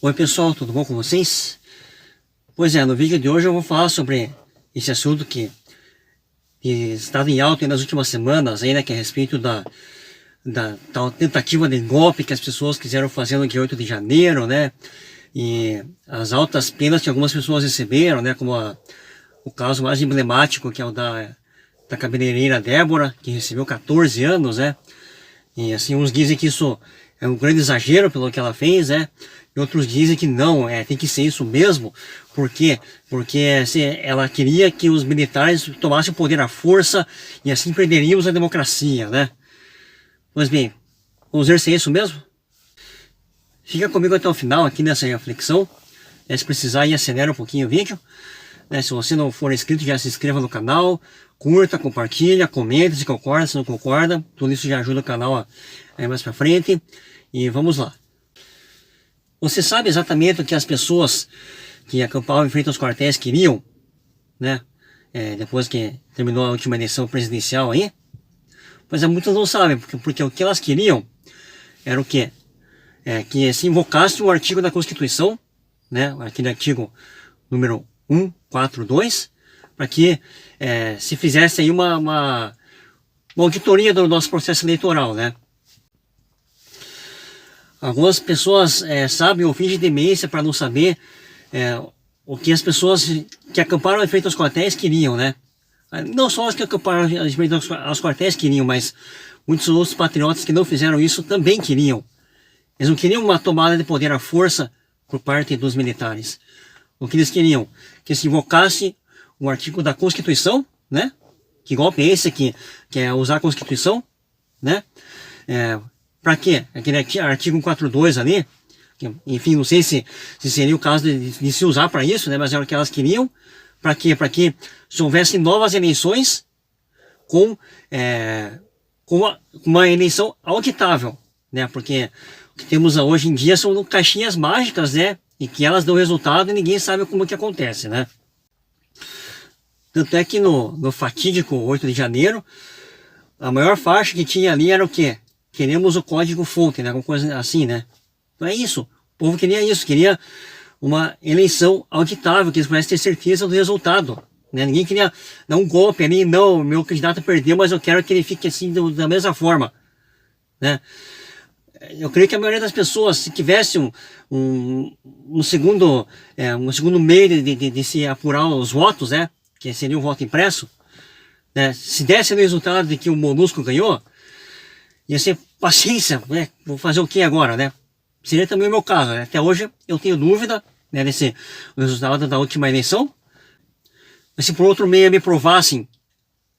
Oi pessoal, tudo bom com vocês? Pois é, no vídeo de hoje eu vou falar sobre esse assunto que está em alta nas últimas semanas, aí, né, que é a respeito da tal tentativa de golpe que as pessoas quiseram fazer no dia 8 de janeiro, né? E as altas penas que algumas pessoas receberam, né? Como o caso mais emblemático, que é o da cabeleireira Débora, que recebeu 14 anos, né? E assim, uns dizem que isso é um grande exagero pelo que ela fez, né? E outros dizem que não, tem que ser isso mesmo. Por quê? Porque ela queria que os militares tomassem o poder à força e assim perderíamos a democracia, né? Pois bem, vamos ver se é isso mesmo? Fica comigo até o final aqui nessa reflexão. Se precisar, aí acelera um pouquinho o vídeo. Se você não for inscrito, já se inscreva no canal, curta, compartilha, comenta se concorda, se não concorda. Tudo isso já ajuda o canal a ir mais pra frente. E vamos lá. Você sabe exatamente o que as pessoas que acampavam em frente aos quartéis queriam, né? Depois que terminou a última eleição presidencial aí? Pois muitos não sabem, porque o que elas queriam era o quê? Que se invocasse o artigo da Constituição, né? Aquele artigo número 142, para que se fizesse aí uma auditoria do nosso processo eleitoral, né? Algumas pessoas sabem ou fingem demência para não saber o que as pessoas que acamparam em frente aos quartéis queriam, né? Não só as que acamparam em frente aos quartéis queriam, mas muitos outros patriotas que não fizeram isso também queriam. Eles não queriam uma tomada de poder à força por parte dos militares. O que eles queriam? Que se invocasse o artigo da Constituição, né? Que golpe é esse que é usar a Constituição, né? Para quê? Aquele artigo 142 ali, que, enfim, não sei se seria o caso de se usar para isso, né? Mas era o que elas queriam. Para quê? Para que se houvesse novas eleições com uma eleição auditável, né? Porque o que temos hoje em dia são caixinhas mágicas, né? E que elas dão resultado e ninguém sabe como que acontece, né? Tanto é que no fatídico 8 de janeiro, a maior faixa que tinha ali era o quê? Queremos o código-fonte, né? Alguma coisa assim, né? Então é isso. O povo queria isso, queria uma eleição auditável, que eles pudessem ter certeza do resultado, né? Ninguém queria dar um golpe ali, não, meu candidato perdeu, mas eu quero que ele fique assim da mesma forma, né? Eu creio que a maioria das pessoas, se tivesse um segundo meio de se apurar os votos, né? Que seria o voto impresso, né? Se desse o resultado de que o MONUSCO ganhou, ia ser paciência, né? Vou fazer o que agora, né? Seria também o meu caso, né? Até hoje eu tenho dúvida, né, desse resultado da última eleição. Mas se por outro meio me provassem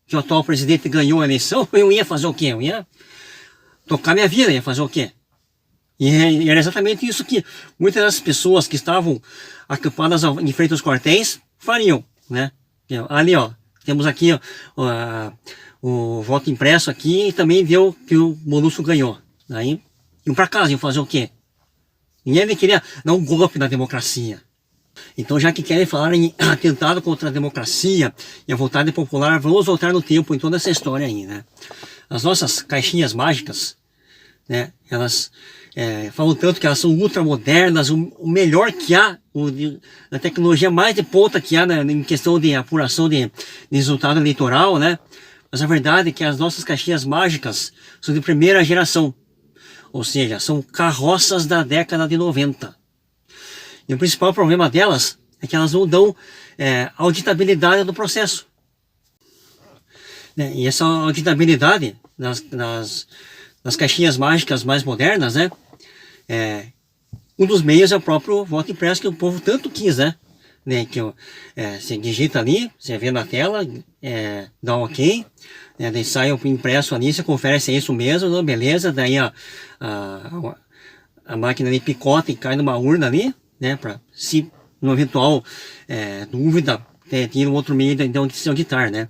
que o atual presidente ganhou a eleição, eu ia fazer o quê? Eu ia tocar minha vida, ia fazer o quê? E era exatamente isso que muitas das pessoas que estavam acampadas em frente aos quartéis fariam, né? Ali, ó, temos aqui ó, o voto impresso aqui e também deu que o MONUSCO ganhou. Aí iam para casa, iam fazer o quê? Ninguém queria dar um golpe na democracia. Então, já que querem falar em atentado contra a democracia e a vontade popular, vamos voltar no tempo em toda essa história aí, né? As nossas caixinhas mágicas, né? Elas falam tanto que elas são ultramodernas, o melhor que há, a tecnologia mais de ponta que há em questão de apuração de resultado eleitoral, né? Mas a verdade é que as nossas caixinhas mágicas são de primeira geração. Ou seja, são carroças da década de 90. E o principal problema delas é que elas não dão auditabilidade do processo. E essa auditabilidade nas caixinhas mágicas mais modernas, né? Um dos meios é o próprio voto impresso que o povo tanto quis, né? Que você digita ali, você vê na tela, dá um ok, daí sai o impresso ali, você confere se é isso mesmo, não, beleza, daí a máquina ali picota e cai numa urna ali, né, para se no eventual dúvida ter um outro meio de se auditar, né.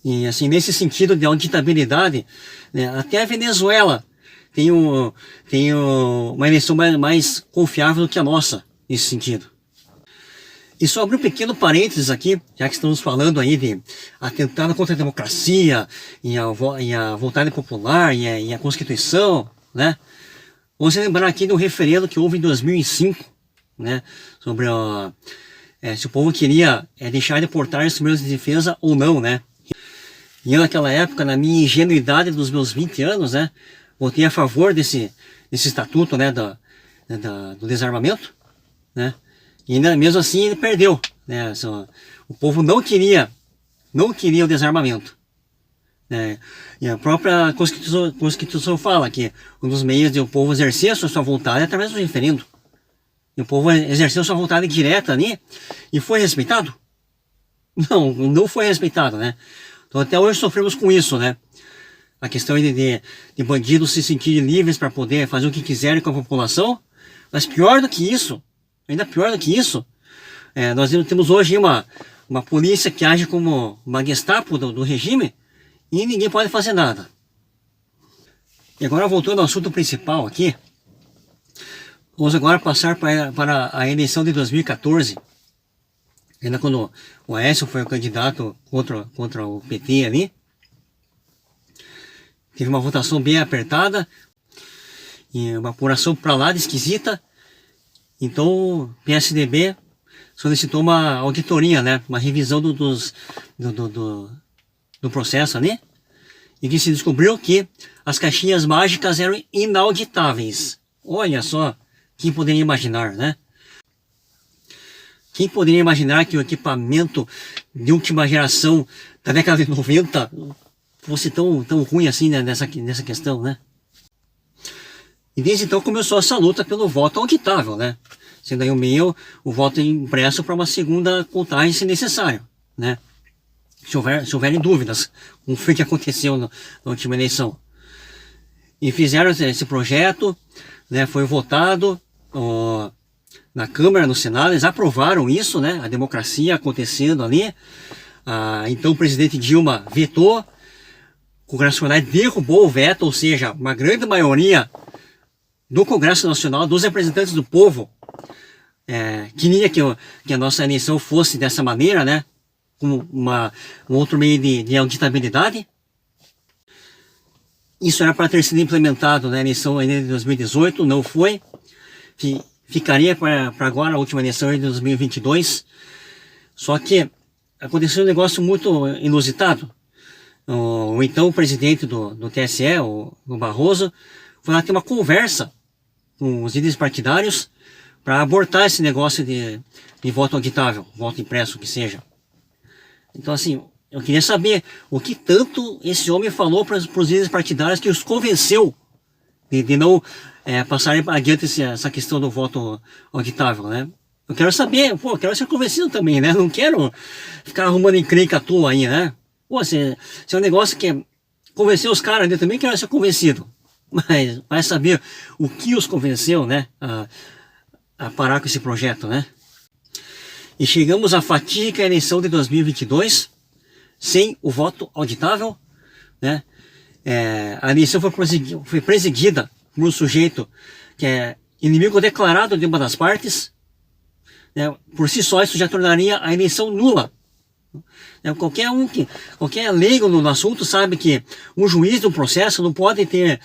E assim, nesse sentido de auditabilidade, né, até a Venezuela tem uma eleição mais confiável do que a nossa, nesse sentido. E só abrir um pequeno parênteses aqui, já que estamos falando aí de atentado contra a democracia e a vontade popular e a Constituição, né? Vamos lembrar aqui do referendo que houve em 2005, né, sobre se o povo queria deixar de portar instrumentos de defesa ou não, né. E eu, naquela época, na minha ingenuidade dos meus 20 anos, né, votei a favor desse estatuto, né, do desarmamento, né, e ainda mesmo assim ele perdeu, né, o povo não queria o desarmamento, né, e a própria Constituição fala que um dos meios de o povo exercer a sua vontade é através do referendo. E o povo exerceu sua vontade direta ali e foi respeitado? Não foi respeitado, né. Então até hoje sofremos com isso, né. A questão de bandidos se sentirem livres para poder fazer o que quiserem com a população. Mas pior do que isso, ainda pior do que isso, nós temos hoje uma polícia que age como uma Gestapo do regime e ninguém pode fazer nada. E agora, voltando ao assunto principal aqui, vamos agora passar para a eleição de 2014, ainda quando o Aécio foi o candidato contra o PT ali. Teve uma votação bem apertada e uma apuração para lá de esquisita. Então o PSDB solicitou uma auditoria, né, uma revisão do processo ali, e que se descobriu que as caixinhas mágicas eram inauditáveis. Olha só, quem poderia imaginar, né? Quem poderia imaginar que o equipamento de última geração da década de 90 fosse tão ruim assim, né, nessa questão, né? E desde então começou essa luta pelo voto auditável, né? Sendo aí o voto impresso para uma segunda contagem se necessário, né? Se houverem dúvidas, como foi que aconteceu na última eleição. E fizeram esse projeto, né? Foi votado na Câmara, no Senado, eles aprovaram isso, né? A democracia acontecendo ali. Então o presidente Dilma vetou, o Congresso Nacional derrubou o veto, ou seja, uma grande maioria do Congresso Nacional, dos representantes do povo, queria que a nossa eleição fosse dessa maneira, né? Como um outro meio de auditabilidade. Isso era para ter sido implementado na eleição de 2018, não foi. Ficaria para agora a última eleição de 2022. Só que aconteceu um negócio muito inusitado. O então presidente do TSE, o Barroso, foi lá ter uma conversa com os líderes partidários para abortar esse negócio de voto auditável, voto impresso, que seja. Então, assim, eu queria saber o que tanto esse homem falou para os líderes partidários que os convenceu de não passarem adiante essa questão do voto auditável, né? Eu quero saber, eu quero ser convencido também, né? Não quero ficar arrumando encrenca à toa aí, né? Se é um negócio que convencer os caras, eu também quero ser convencido. Mas vai saber o que os convenceu, né? A parar com esse projeto, né? E chegamos à fatídica eleição de 2022, sem o voto auditável, né? A eleição foi presidida por um sujeito que é inimigo declarado de uma das partes, né? Por si só isso já tornaria a eleição nula. Qualquer leigo no assunto sabe que um juiz de um processo não pode ter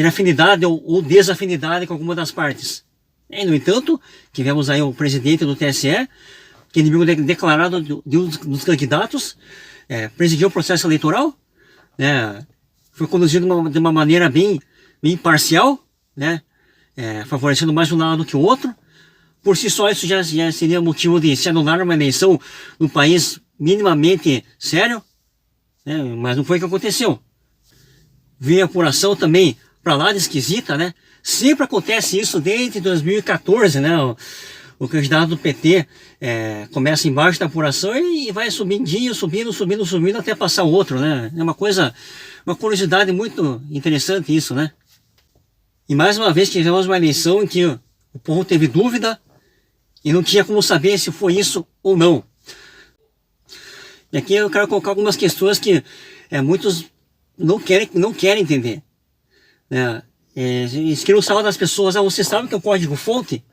afinidade ou desafinidade com alguma das partes. No entanto, tivemos aí o presidente do TSE, que é inimigo declarado de um dos candidatos, presidiu o processo eleitoral, né? Foi conduzido de uma maneira bem parcial, né? Favorecendo mais um lado que o outro. Por si só, isso já seria motivo de se anular uma eleição num país minimamente sério, né? Mas não foi o que aconteceu. Veio a apuração também para lá de esquisita, né? Sempre acontece isso desde 2014, né? O candidato do PT começa embaixo da apuração e vai subindo até passar o outro, né? É uma curiosidade muito interessante isso, né? E mais uma vez tivemos uma eleição em que o povo teve dúvida e não tinha como saber se foi isso ou não. E aqui eu quero colocar algumas questões que muitos não querem entender, né? Eles queriam saber das pessoas: você sabe que é o código-fonte?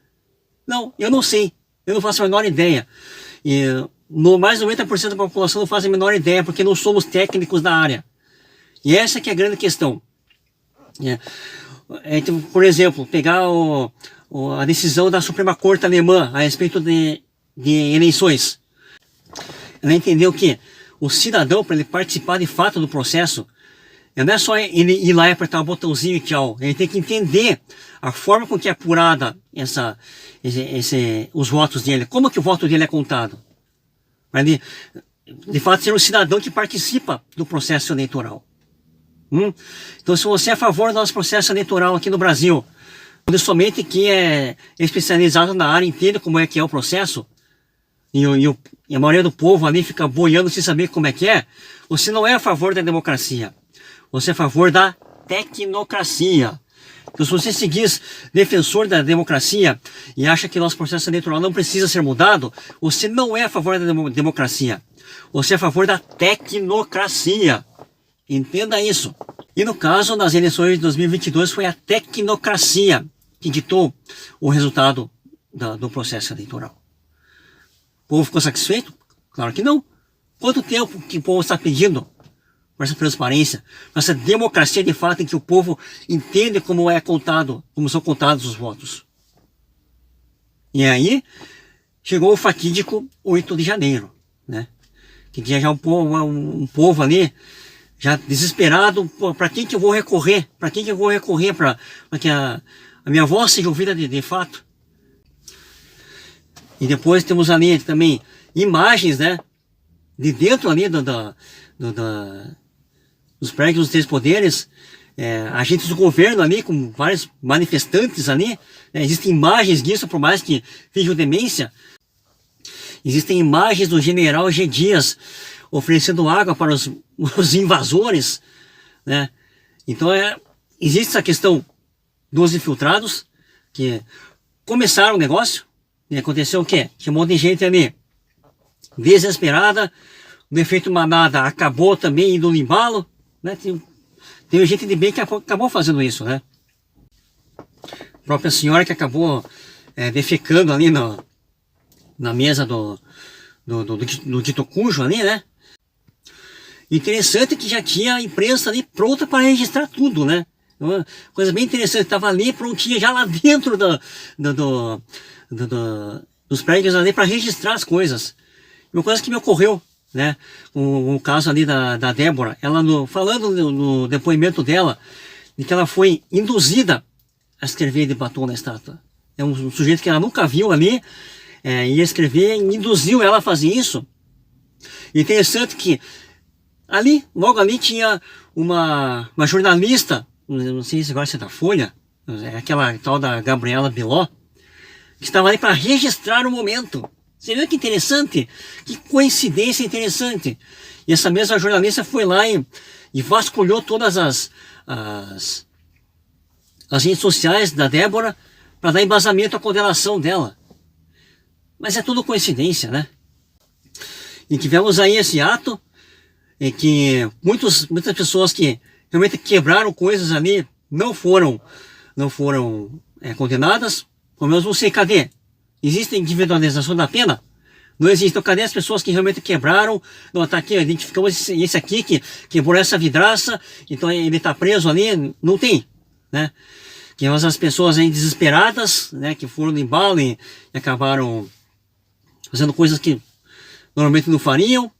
Não, eu não sei, eu não faço a menor ideia. E mais de 90% da população não faz a menor ideia, porque não somos técnicos da área. E essa que é a grande questão. por exemplo, pegar a decisão da Suprema Corte alemã a respeito de eleições. Ela entendeu que o cidadão, para ele participar de fato do processo, não é só ele ir lá e apertar o botãozinho e tchau. Ele tem que entender a forma com que é apurada os votos dele. Como que o voto dele é contado. Para ele, de fato, ser um cidadão que participa do processo eleitoral. Então, se você é a favor do nosso processo eleitoral aqui no Brasil, onde somente quem é especializado na área entende como é que é o processo, e a maioria do povo ali fica boiando sem saber como é que é, você não é a favor da democracia. Você é a favor da tecnocracia. Então, se você se diz defensor da democracia e acha que nosso processo eleitoral não precisa ser mudado, você não é a favor da democracia. Você é a favor da tecnocracia. Entenda isso. E no caso, nas eleições de 2022, foi a tecnocracia que ditou o resultado do processo eleitoral. O povo ficou satisfeito? Claro que não. Quanto tempo que o povo está pedindo por essa transparência, por essa democracia de fato em que o povo entende como são contados os votos? E aí, chegou o fatídico 8 de janeiro, né? Que tinha já um povo ali, já desesperado, para quem que eu vou recorrer? Para quem que eu vou recorrer para que a minha voz seja ouvida de fato? E depois temos ali também imagens, né? De dentro ali dos prédios dos três poderes, agentes do governo ali, com vários manifestantes ali, né? Existem imagens disso, por mais que finjam demência. Existem imagens do general G. Dias oferecendo água para os invasores, né? Então existe essa questão dos infiltrados, que começaram o negócio, e aconteceu o quê? Tinha um monte de gente ali desesperada, o efeito manada acabou também indo no embalo, né? Tem gente de bem que acabou fazendo isso, né? A própria senhora que acabou defecando ali na mesa do dito cujo ali, né? Interessante que já tinha a imprensa ali pronta para registrar tudo, né? Uma coisa bem interessante, estava ali prontinha já lá dentro dos prédios ali para registrar as coisas. Uma coisa que me ocorreu, né? O caso ali da Débora, ela falando no depoimento dela, de que ela foi induzida a escrever de batom na estátua. É um sujeito que ela nunca viu ali, ia escrever, induziu ela a fazer isso. Interessante que logo ali tinha uma jornalista, não sei se agora é da Folha, aquela tal da Gabriela Biló, que estava ali para registrar o momento. Você viu que interessante? Que coincidência interessante. E essa mesma jornalista foi lá e vasculhou todas as redes sociais da Débora para dar embasamento à condenação dela. Mas é tudo coincidência, né? E tivemos aí esse ato em que muitas pessoas que realmente quebraram coisas ali não foram condenadas. Como eu não sei, cadê? Existe individualização da pena? Não existe. Então, cadê as pessoas que realmente quebraram? Não, tá aqui, identificamos esse aqui que quebrou essa vidraça, então ele está preso ali. Não tem, né? Que as pessoas aí desesperadas, né, que foram no embalo e acabaram fazendo coisas que normalmente não fariam,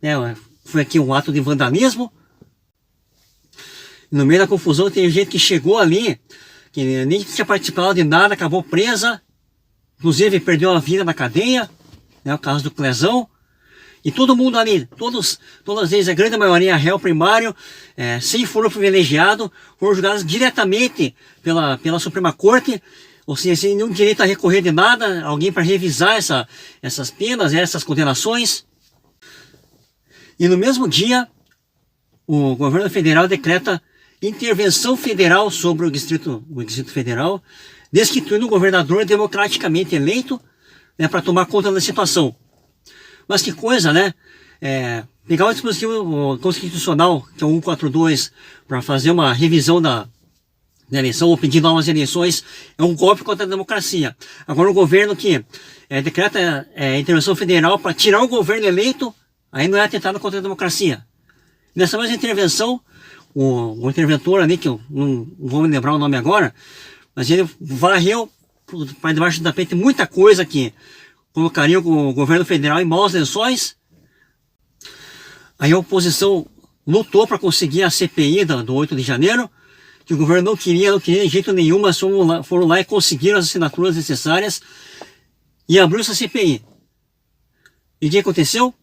né? Foi aqui um ato de vandalismo. No meio da confusão tem gente que chegou ali, que nem tinha participado de nada, acabou presa, inclusive perdeu a vida na cadeia, né? O caso do Clezão. E todo mundo ali, todas eles, a grande maioria réu primário, sem foro privilegiado, foram julgados diretamente pela Suprema Corte, ou seja, sem nenhum direito a recorrer de nada, alguém para revisar essas penas, essas condenações. E no mesmo dia, o governo federal decreta intervenção federal sobre o Distrito Federal, destituindo o governador democraticamente eleito, né, para tomar conta da situação. Mas que coisa, né? Pegar o dispositivo constitucional, que é o 142, para fazer uma revisão da eleição ou pedir novas eleições, é um golpe contra a democracia. Agora o governo que decreta intervenção federal para tirar o governo eleito, aí não é atentado contra a democracia. Nessa mesma intervenção, o interventor ali, que eu não vou me lembrar o nome agora, mas ele varreu para debaixo do tapete muita coisa que colocaria o governo federal em maus lençóis. Aí a oposição lutou para conseguir a CPI do 8 de janeiro, que o governo não queria de jeito nenhum, mas foram lá e conseguiram as assinaturas necessárias e abriu essa CPI. E o que aconteceu?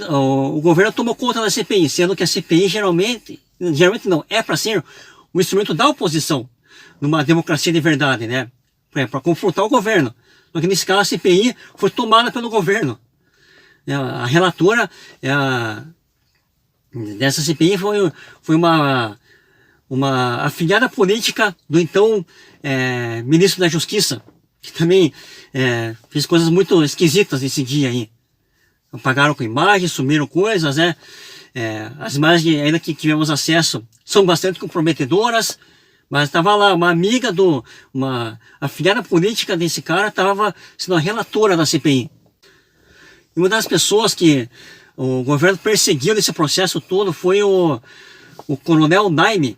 O governo tomou conta da CPI, sendo que a CPI geralmente não, é para ser um instrumento da oposição, numa democracia de verdade, né? Para confrontar o governo. Só que nesse caso a CPI foi tomada pelo governo. A relatora dessa CPI foi uma afiliada política do então ministro da Justiça, que também fez coisas muito esquisitas nesse dia aí. Apagaram com imagens, sumiram coisas, né? As imagens ainda que tivemos acesso são bastante comprometedoras, mas estava lá uma amiga uma afiliada política desse cara, estava sendo a relatora da CPI. E uma das pessoas que o governo perseguiu nesse processo todo foi o coronel Naime,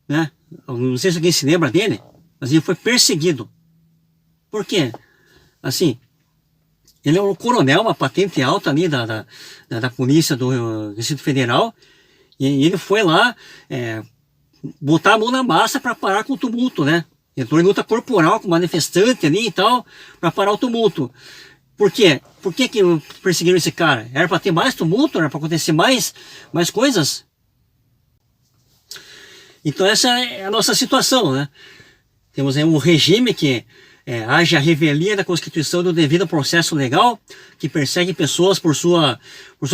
né? Não sei se alguém se lembra dele, mas ele foi perseguido. Por quê? Assim, ele é um coronel, uma patente alta ali da polícia do Distrito Federal, e ele foi lá botar a mão na massa para parar com o tumulto, né? Entrou em luta corporal com manifestante ali e tal, para parar o tumulto. Por quê? Por que perseguiram esse cara? Era para ter mais tumulto? Era para acontecer mais coisas? Então essa é a nossa situação, né? Temos aí um regime que age a revelia da Constituição do devido processo legal, que persegue pessoas por sua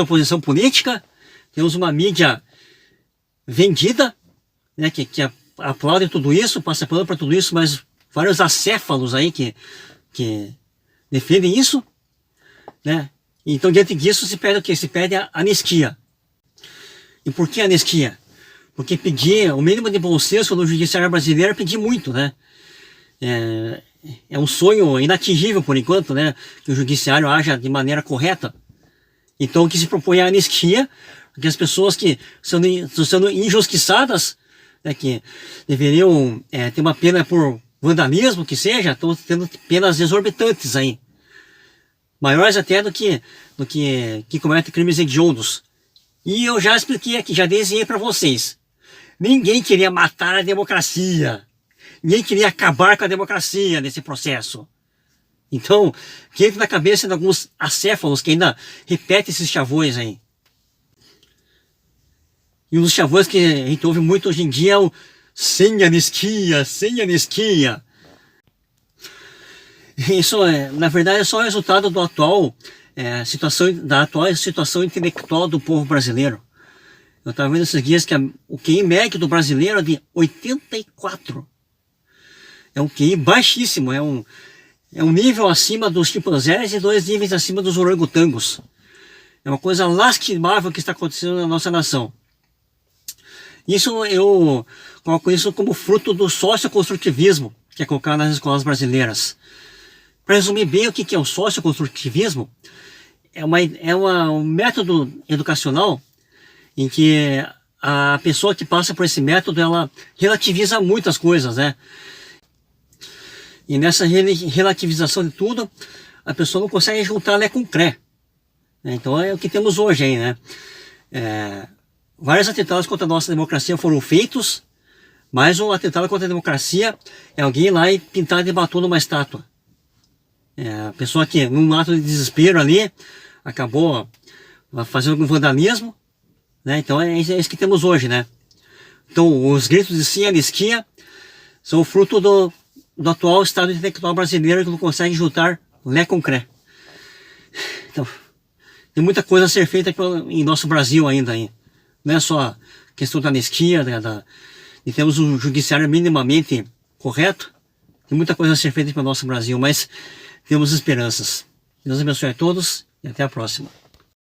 posição política. Temos uma mídia vendida, né, que aplaude tudo isso, passa pano para tudo isso, mas vários acéfalos aí que defendem isso, né? Então, diante disso, se pede o quê? Se pede a anistia. E por que anistia? Porque pedir o mínimo de bom senso no judiciário brasileiro é pedir muito, né? É um sonho inatingível por enquanto, né? Que o judiciário haja de maneira correta. Então, o que se propõe é a anistia, porque as pessoas que estão sendo injustiçadas, né, que deveriam ter uma pena por vandalismo, que seja, estão tendo penas exorbitantes aí. Maiores até do que cometem crimes hediondos. E eu já expliquei aqui, já desenhei para vocês. Ninguém queria matar a democracia. Ninguém queria acabar com a democracia nesse processo. Então, que entra na cabeça de alguns acéfalos que ainda repetem esses chavões aí. E um dos chavões que a gente ouve muito hoje em dia é o sem anistia, sem anistia. Isso, na verdade, é só o resultado da atual situação intelectual do povo brasileiro. Eu estava vendo esses dias que o QI médio do brasileiro é de 84. É um QI baixíssimo, é um nível acima dos chimpanzés e 2 níveis acima dos orangotangos. É uma coisa lastimável que está acontecendo na nossa nação. Isso eu coloco isso como fruto do socioconstrutivismo que é colocado nas escolas brasileiras. Para resumir bem o que é o socioconstrutivismo, é um método educacional em que a pessoa que passa por esse método, ela relativiza muitas coisas, né? E nessa relativização de tudo, a pessoa não consegue juntar Lé com Cré. Então é o que temos hoje aí, né? Vários atentados contra a nossa democracia foram feitos, mas um atentado contra a democracia é alguém ir lá e pintar de batom numa estátua. A pessoa que, num ato de desespero ali, acabou fazendo algum vandalismo, né? Então é isso que temos hoje, né? Então os gritos de sim anistia são fruto do atual estado intelectual brasileiro que não consegue juntar Lé com Cré. Então, tem muita coisa a ser feita em nosso Brasil ainda aí. Não é só a questão da anistia, de termos um judiciário minimamente correto. Tem muita coisa a ser feita para o nosso Brasil, mas temos esperanças. Deus abençoe a todos e até a próxima.